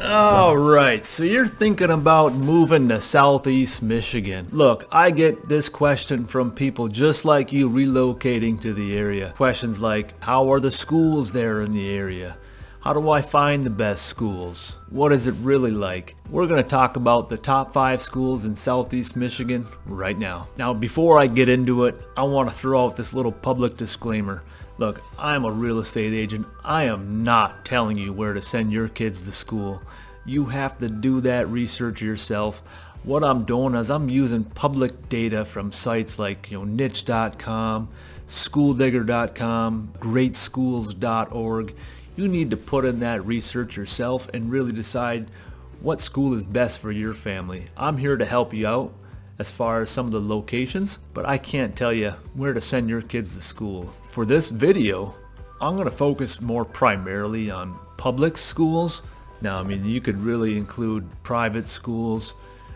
Alright, so you're thinking about moving to Southeast Michigan. Look, I get this question from people just like you relocating to the area. Questions like, how are the schools there in the area? How do I find the best schools? What is it really like? We're going to talk about the top 5 schools in Southeast Michigan right now. Now, before I get into it, I want to throw out this little public disclaimer. Look, I'm a real estate agent. I am not telling you where to send your kids to school. You have to do that research yourself. What I'm doing is I'm using public data from sites like niche.com, schooldigger.com, greatschools.org. You need to put in that research yourself and really decide what school is best for your family. I'm here to help you out as far as some of the locations, but I can't tell you where to send your kids to school. For this video, I'm going to focus more primarily on public schools. Now, I mean, you could really include private schools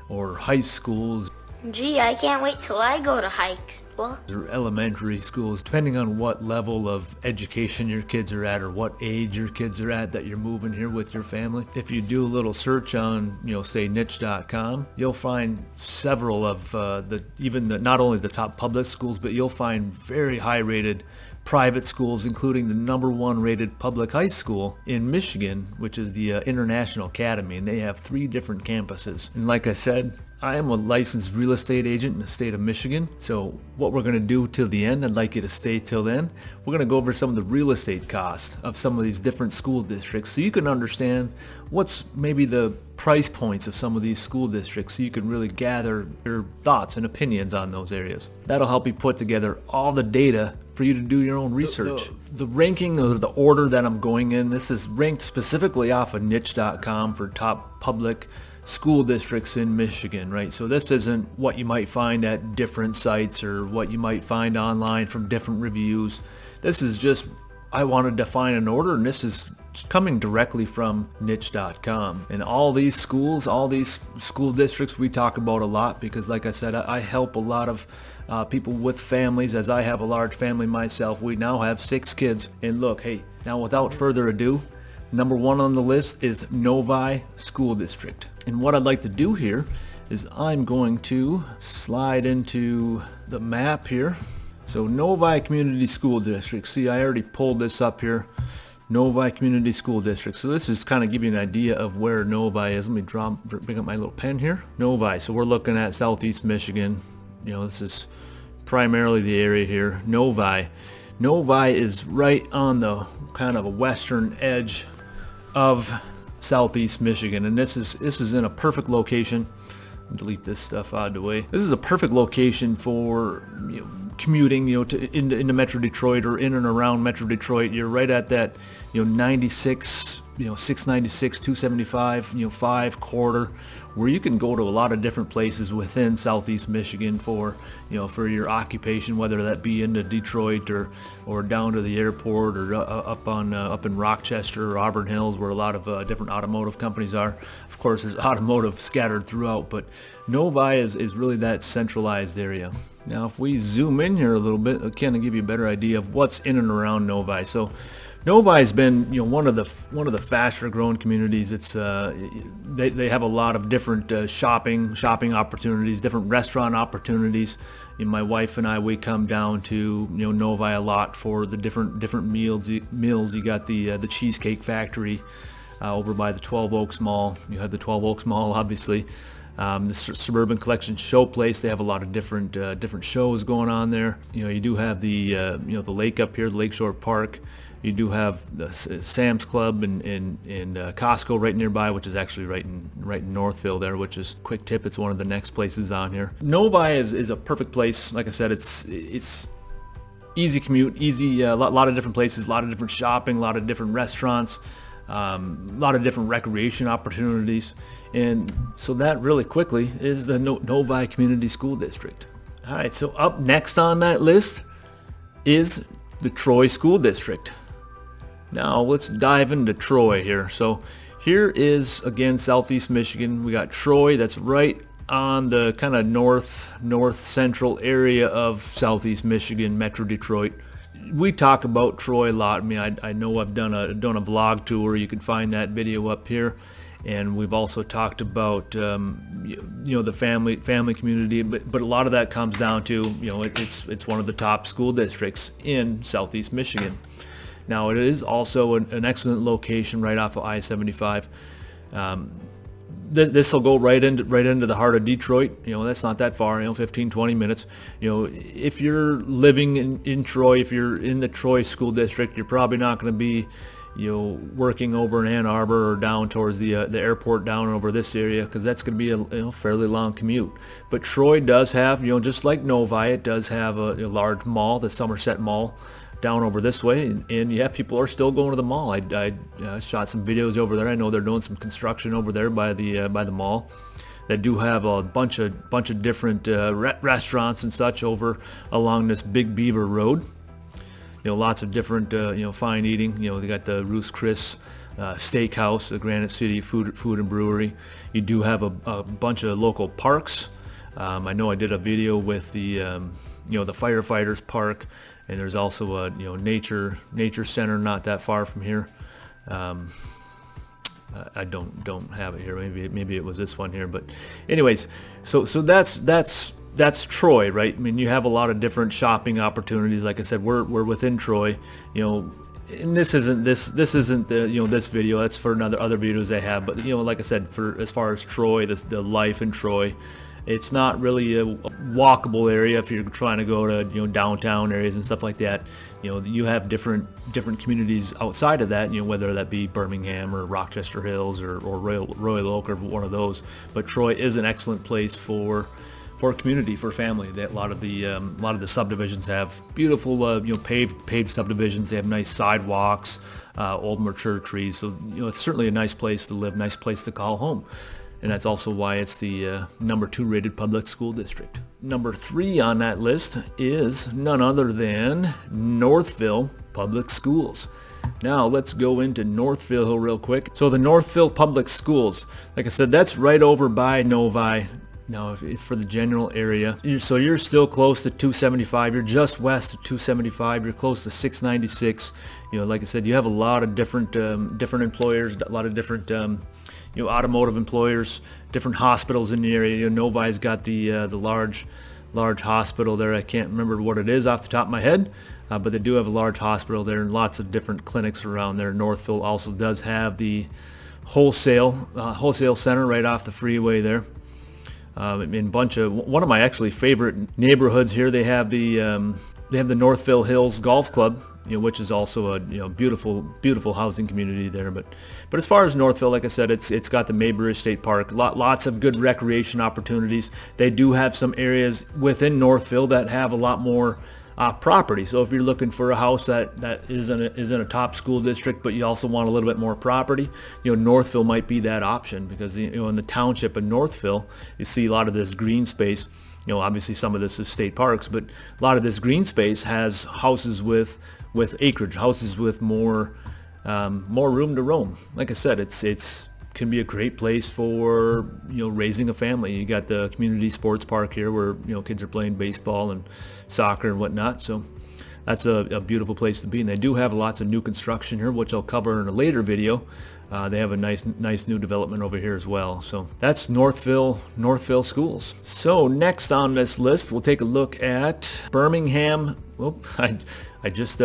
or high schools. Gee, I can't wait till I go to high school. Or elementary schools, depending on what level of education your kids are at or what age your kids are at that you're moving here with your family. If you do a little search on, say niche.com, you'll find several of not only the top public schools, but you'll find very high rated private schools, including the #1 rated public high school in Michigan, which is the International Academy, and they have 3 different campuses. And like I said, I am a licensed real estate agent in the state of Michigan. So what we're going to do till the end, I'd like you to stay till then. We're going to go over some of the real estate costs of some of these different school districts so you can understand what's maybe the price points of some of these school districts so you can really gather your thoughts and opinions on those areas. That'll help you put together all the data for you to do your own research. The ranking or the order that I'm going in, this is ranked specifically off of niche.com for top public school districts in Michigan, right? So this isn't what you might find at different sites or what you might find online from different reviews. This is just, I wanted to find an order, and this is coming directly from niche.com. And all these schools, all these school districts we talk about a lot because, like I said, I help a lot of people with families, as I have a large family myself. We now have 6 kids. And look, hey, now without further ado, #1 on the list is Novi School District. And what I'd like to do here is I'm going to slide into the map here. So Novi Community School District. See, I already pulled this up here. Novi Community School District. So this is kind of give you an idea of where Novi is. Let me bring up my little pen here. Novi. So we're looking at Southeast Michigan. This is primarily the area here. Novi. Novi is right on the kind of a western edge of Southeast Michigan, and this is in a perfect location. Delete this stuff out of the way. This is a perfect location for commuting, into Metro Detroit or in and around Metro Detroit. You're right at that 96, 696, 275, 5 corridor, where you can go to a lot of different places within Southeast Michigan for your occupation, whether that be into Detroit or down to the airport or up in Rochester or Auburn Hills, where a lot of different automotive companies are. Of course, there's automotive scattered throughout, but Novi is really that centralized area. Now, if we zoom in here a little bit, I can give you a better idea of what's in and around Novi. So Novi's been one of the faster growing communities. It's they have a lot of different shopping opportunities, different restaurant opportunities. My wife and I, we come down to Novi a lot for the different meals. You got the Cheesecake Factory over by the 12 Oaks Mall. You have the 12 Oaks Mall, obviously. The Suburban Collection Showplace, they have a lot of different shows going on there. You do have the the lake up here, the Lakeshore Park. You do have the Sam's Club and Costco right nearby, which is actually right in Northville there, which is, quick tip, it's one of the next places on here. Novi is a perfect place. Like I said, it's easy commute, easy, a lot of different places, a lot of different shopping, a lot of different restaurants, a lot of different recreation opportunities. And so that really quickly is the Novi Community School District. All right, so up next on that list is the Troy School District. Now let's dive into Troy here. So here is, again, Southeast Michigan. We got Troy, that's right on the kind of north central area of Southeast Michigan, Metro Detroit. We talk about Troy a lot. I mean, I know I've done a vlog tour. You can find that video up here. And we've also talked about the family community, but a lot of that comes down to it's one of the top school districts in Southeast Michigan. Now it is also an excellent location right off of I-75. This will go right into the heart of Detroit. That's not that far, 15-20 minutes. If you're living in Troy, if you're in the Troy school district, you're probably not going to be working over in Ann Arbor or down towards the airport down over this area, because that's going to be a fairly long commute. But Troy does have, just like Novi, it does have a large mall, the Somerset Mall, down over this way, and yeah, people are still going to the mall. I shot some videos over there. I know they're doing some construction over there by the mall. They do have a bunch of different restaurants and such over along this Big Beaver Road. Lots of different fine eating. They got the Ruth's Chris Steakhouse, the Granite City Food and Brewery. You do have a bunch of local parks. I know I did a video with the the firefighters park. And there's also a nature center not that far from here. I don't have it here. Maybe it was this one here. But anyways, so that's Troy, right? I mean, you have a lot of different shopping opportunities. Like I said, we're within Troy. And this isn't the this video. That's for other videos I have. But like I said, for as far as Troy, the life in Troy. It's not really a walkable area if you're trying to go to downtown areas and stuff like that. You have different communities outside of that. Whether that be Birmingham or Rochester Hills or Royal Oak or one of those. But Troy is an excellent place for community, for family. That a lot of the subdivisions have beautiful paved subdivisions. They have nice sidewalks, old mature trees. So it's certainly a nice place to live, nice place to call home. And that's also why it's the number 2 rated public school district. Number 3 on that list is none other than Northville Public Schools. Now let's go into Northville real quick. So the Northville Public Schools, like I said, that's right over by Novi. Now, if for the general area, so you're still close to 275. You're just west of 275. You're close to 696. Like I said, you have a lot of different employers, a lot of different automotive employers, different hospitals in the area. Novi's got the large hospital there. I can't remember what it is off the top of my head, but they do have a large hospital there and lots of different clinics around there. Northville also does have the wholesale center right off the freeway there. One of my actually favorite neighborhoods here. They have the Northville Hills Golf Club, which is also a beautiful housing community there. But as far as Northville, like I said, it's got the Mayberry State Park, lots of good recreation opportunities. They do have some areas within Northville that have a lot more property. So if you're looking for a house that is in a top school district, but you also want a little bit more property, Northville might be that option, because in the township of Northville, you see a lot of this green space. Obviously some of this is state parks, but a lot of this green space has houses with acreage, houses with more room to roam. Like I said, it's can be a great place for raising a family. You got the community sports park here where kids are playing baseball and soccer and whatnot. So that's a beautiful place to be. And they do have lots of new construction here, which I'll cover in a later video. They have a nice new development over here as well. So that's Northville schools. So next on this list, we'll take a look at Birmingham. I just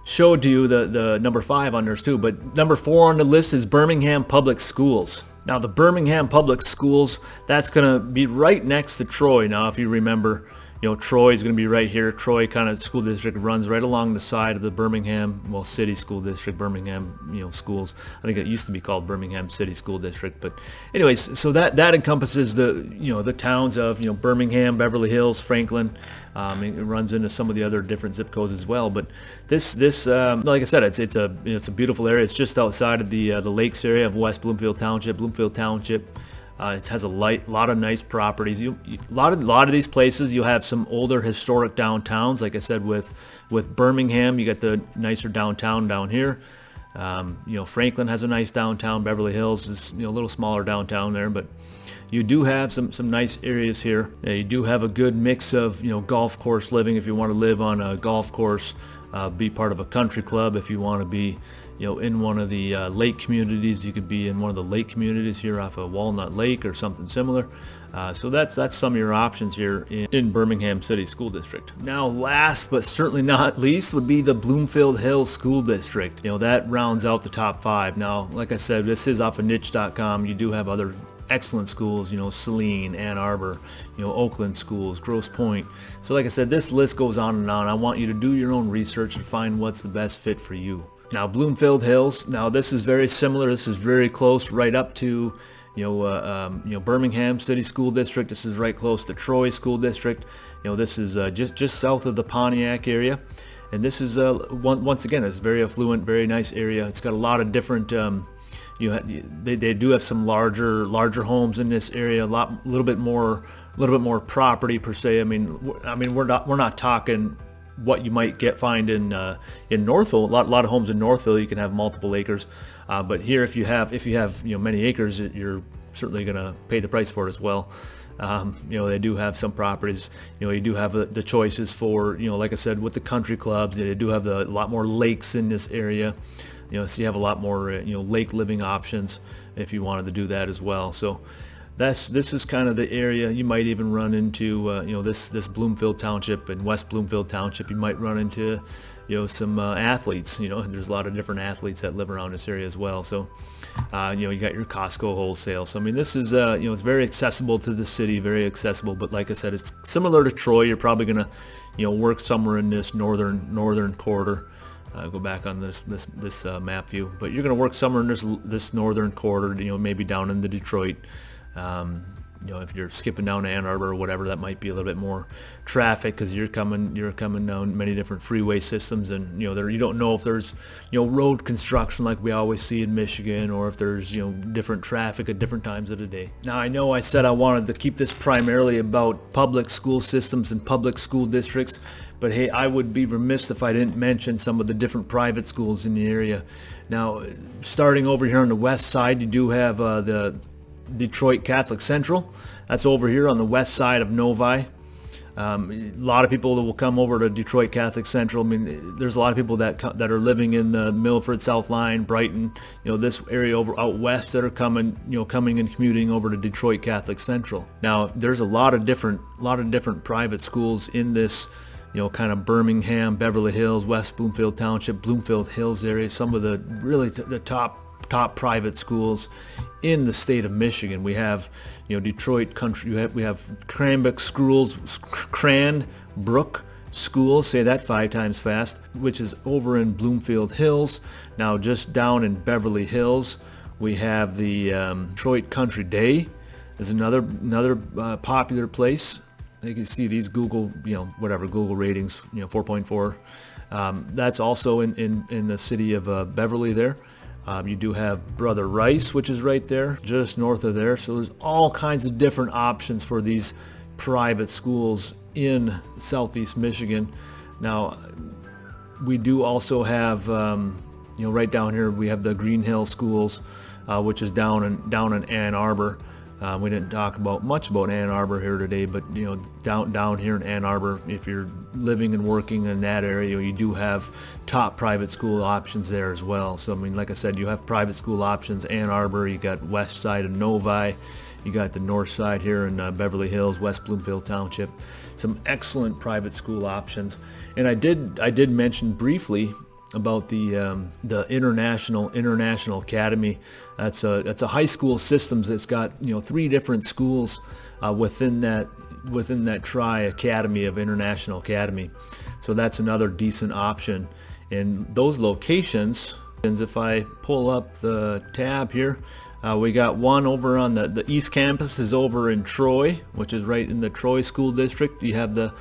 showed you the number 5 on theirs too, but number 4 on the list is Birmingham Public Schools. Now the Birmingham Public Schools, that's going to be right next to Troy. Now if you remember, Troy is going to be right here. Troy kind of school district runs right along the side of the Birmingham, City School District, Birmingham, schools. I think it used to be called Birmingham City School District. But anyways, so that encompasses the towns of, Birmingham, Beverly Hills, Franklin. It runs into some of the other different zip codes as well. But this like I said, it's a beautiful area. It's just outside of the lakes area of West Bloomfield Township. It has a lot of nice properties. A lot of these places, you'll have some older historic downtowns. Like I said, with Birmingham, you got the nicer downtown down here. Franklin has a nice downtown. Beverly Hills is a little smaller downtown there, but you do have some nice areas here. You do have a good mix of golf course living if you want to live on a golf course. Be part of a country club if you want to be in one of the lake communities. You could be in one of the lake communities here off of Walnut Lake or something similar. So that's some of your options here in Birmingham City School District. Now, last but certainly not least would be the Bloomfield Hills School District. That rounds out the top 5. Now, like I said, this is off of niche.com. You do have other excellent schools, Saline, Ann Arbor, Oakland schools, Grosse Pointe. So like I said, this list goes on and on. I want you to do your own research and find what's the best fit for you. Now, Bloomfield Hills, now this is very similar. This is very close right up to Birmingham City School District. This is right close to Troy School District. This is just south of the Pontiac area. And this is once again, it's very affluent, very nice area. It's got a lot of different they do have some larger homes in this area, a little bit more property per se. I mean we're not talking what you might find in Northville. A lot of homes in Northville, you can have multiple acres, but here if you have many acres, you're certainly going to pay the price for it as well. They do have some properties. You do have the choices for, like I said, with the country clubs. They do have a lot more lakes in this area. So you have a lot more, lake living options if you wanted to do that as well. So this is kind of the area. You might even run into, this Bloomfield Township and West Bloomfield Township. You might run into, some athletes. There's a lot of different athletes that live around this area as well. So, you got your Costco wholesale. So I mean, this is, it's very accessible to the city, very accessible. But like I said, it's similar to Troy. You're probably gonna, work somewhere in this northern quarter. Go back on this map view, but you're going to work somewhere in this northern quarter, maybe down into Detroit. If you're skipping down to Ann Arbor or whatever, that might be a little bit more traffic because you're coming down many different freeway systems, and you don't know if there's road construction like we always see in Michigan, or if there's different traffic at different times of the day. Now, I know I said I wanted to keep this primarily about public school systems and public school districts, but hey, I would be remiss if I didn't mention some of the different private schools in the area. Now, starting over here on the west side, you do have the Detroit Catholic Central. That's over here on the west side of Novi. A lot of people that will come over to Detroit Catholic Central. I mean, there's a lot of people that are living in the Milford, South Line, Brighton, this area over out west that are coming and commuting over to Detroit Catholic Central. Now, there's a lot of different private schools in this, kind of Birmingham, Beverly Hills, West Bloomfield Township, Bloomfield Hills area. Some of the really the top private schools in the state of Michigan. We have, Detroit Country. We have Cranbrook Schools. Say that 5 times fast. Which is over in Bloomfield Hills. Now, just down in Beverly Hills, we have the Detroit Country Day. Is another popular place. You can see these Google, Google ratings, 4.4. That's also in the city of Beverly there. You do have Brother Rice, which is right there, just north of there. So there's all kinds of different options for these private schools in southeast Michigan. Now, we do also have, right down here, we have the Green Hill Schools, which is down in Ann Arbor. We didn't talk much about Ann Arbor here today, but down here in Ann Arbor, if you're living and working in that area, you do have top private school options there as well. So I mean, like I said, you have private school options. Ann Arbor, you got west side of Novi, you got the north side here in Beverly Hills, West Bloomfield Township. Some excellent private school options. And I did mention briefly about the International Academy. That's a high school systems that's got 3 different schools within that Tri-Academy of International Academy. So that's another decent option. And those locations, if I pull up the tab here, we got one over on the East Campus is over in Troy, which is right in the Troy School District. You have the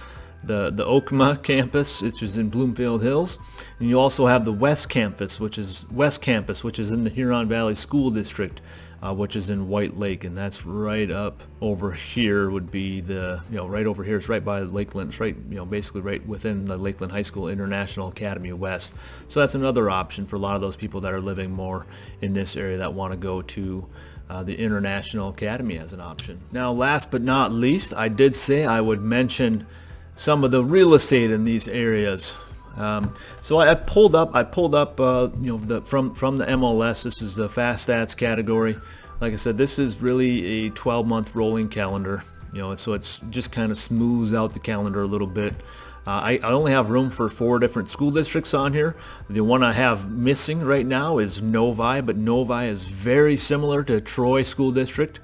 Okema campus, which is in Bloomfield Hills, and you also have the West Campus, which is in the Huron Valley School District, which is in White Lake, and that's right up over here. Would be the right over here. It's right by Lakeland. It's right basically right within the Lakeland High School International Academy West. So that's another option for a lot of those people that are living more in this area that want to go to the International Academy as an option. Now, last but not least, I did say I would mention some of the real estate in these areas. So I pulled up, from the MLS. This is the fast stats category. Like I said, this is really a 12-month rolling calendar. So it's just kind of smooths out the calendar a little bit. I only have room for 4 different school districts on here. The one I have missing right now is Novi, but Novi is very similar to Troy School District.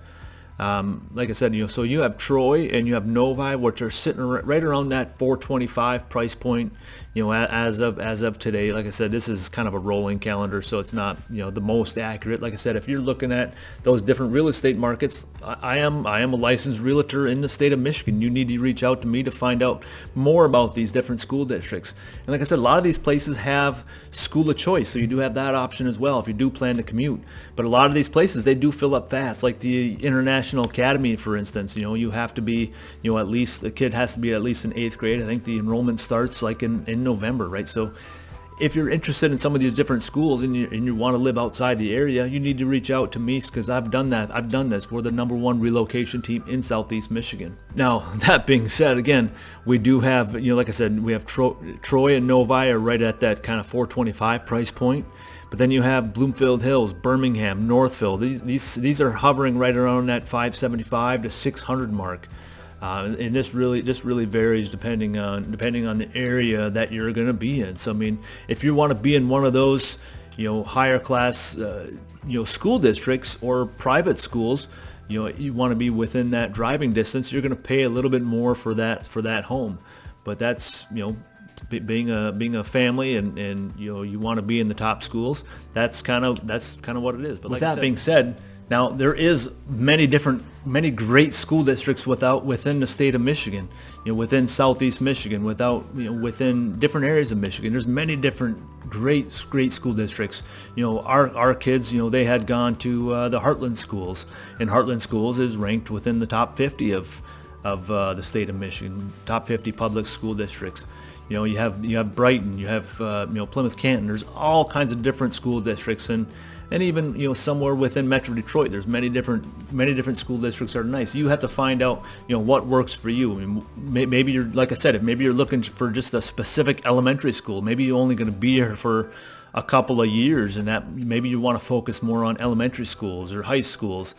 Like I said, so you have Troy and you have Novi, which are sitting right around that 425 price point, as of today. Like I said, this is kind of a rolling calendar, so it's not, the most accurate. Like I said, if you're looking at those different real estate markets, I am a licensed realtor in the state of Michigan. You need to reach out to me to find out more about these different school districts. And like I said, a lot of these places have school of choice, so you do have that option as well if you do plan to commute. But a lot of these places, they do fill up fast, like the International Academy, for instance. You have to be, at least, the kid has to be at least in 8th grade. I think the enrollment starts like in November, right? So if you're interested in some of these different schools and you want to live outside the area, you need to reach out to me, because I've done that. I've done this. We're the #1 relocation team in Southeast Michigan. Now, that being said, again, we do have, like I said, we have Troy and Novi are right at that kind of 425 price point. But then you have Bloomfield Hills, Birmingham, Northville. These are hovering right around that 575 to 600 mark. And this really varies depending on the area that you're going to be in. So I mean, if you want to be in one of those, higher class, school districts or private schools, you want to be within that driving distance. You're going to pay a little bit more for that home. But that's, being a family and you want to be in the top schools. That's kind of what it is. But with that being said, now there is many great school districts within the state of Michigan, within Southeast Michigan, within different areas of Michigan. There's many different great school districts. Our kids, they had gone to the Heartland schools, and Heartland schools is ranked within the top 50 of the state of Michigan, top 50 public school districts. You have Brighton, you have Plymouth Canton. There's all kinds of different school districts, and even somewhere within Metro Detroit, there's many different school districts that are nice. You have to find out what works for you. I mean, maybe you're, like I said, maybe you're looking for just a specific elementary school. Maybe you're only going to be here for a couple of years, and that maybe you want to focus more on elementary schools or high schools,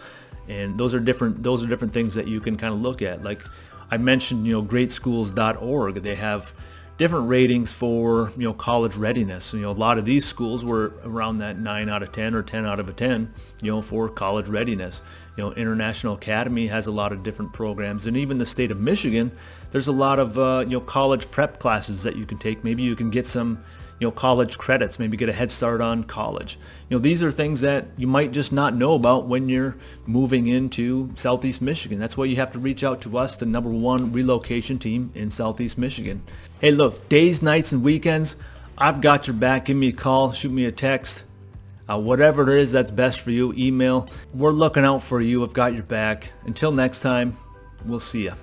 and those are different things that you can kind of look at. Like I mentioned, greatschools.org. They have different ratings for college readiness. A lot of these schools were around that 9 out of 10 or 10 out of 10 for college readiness. International Academy has a lot of different programs, and even the state of Michigan, there's a lot of college prep classes that you can take. Maybe you can get some college credits, maybe get a head start on college. These are things that you might just not know about when you're moving into Southeast Michigan. That's why you have to reach out to us, the #1 relocation team in Southeast Michigan. Hey, look, days, nights, and weekends, I've got your back. Give me a call, shoot me a text. Whatever it is that's best for you, email. We're looking out for you. I've got your back. Until next time, we'll see ya.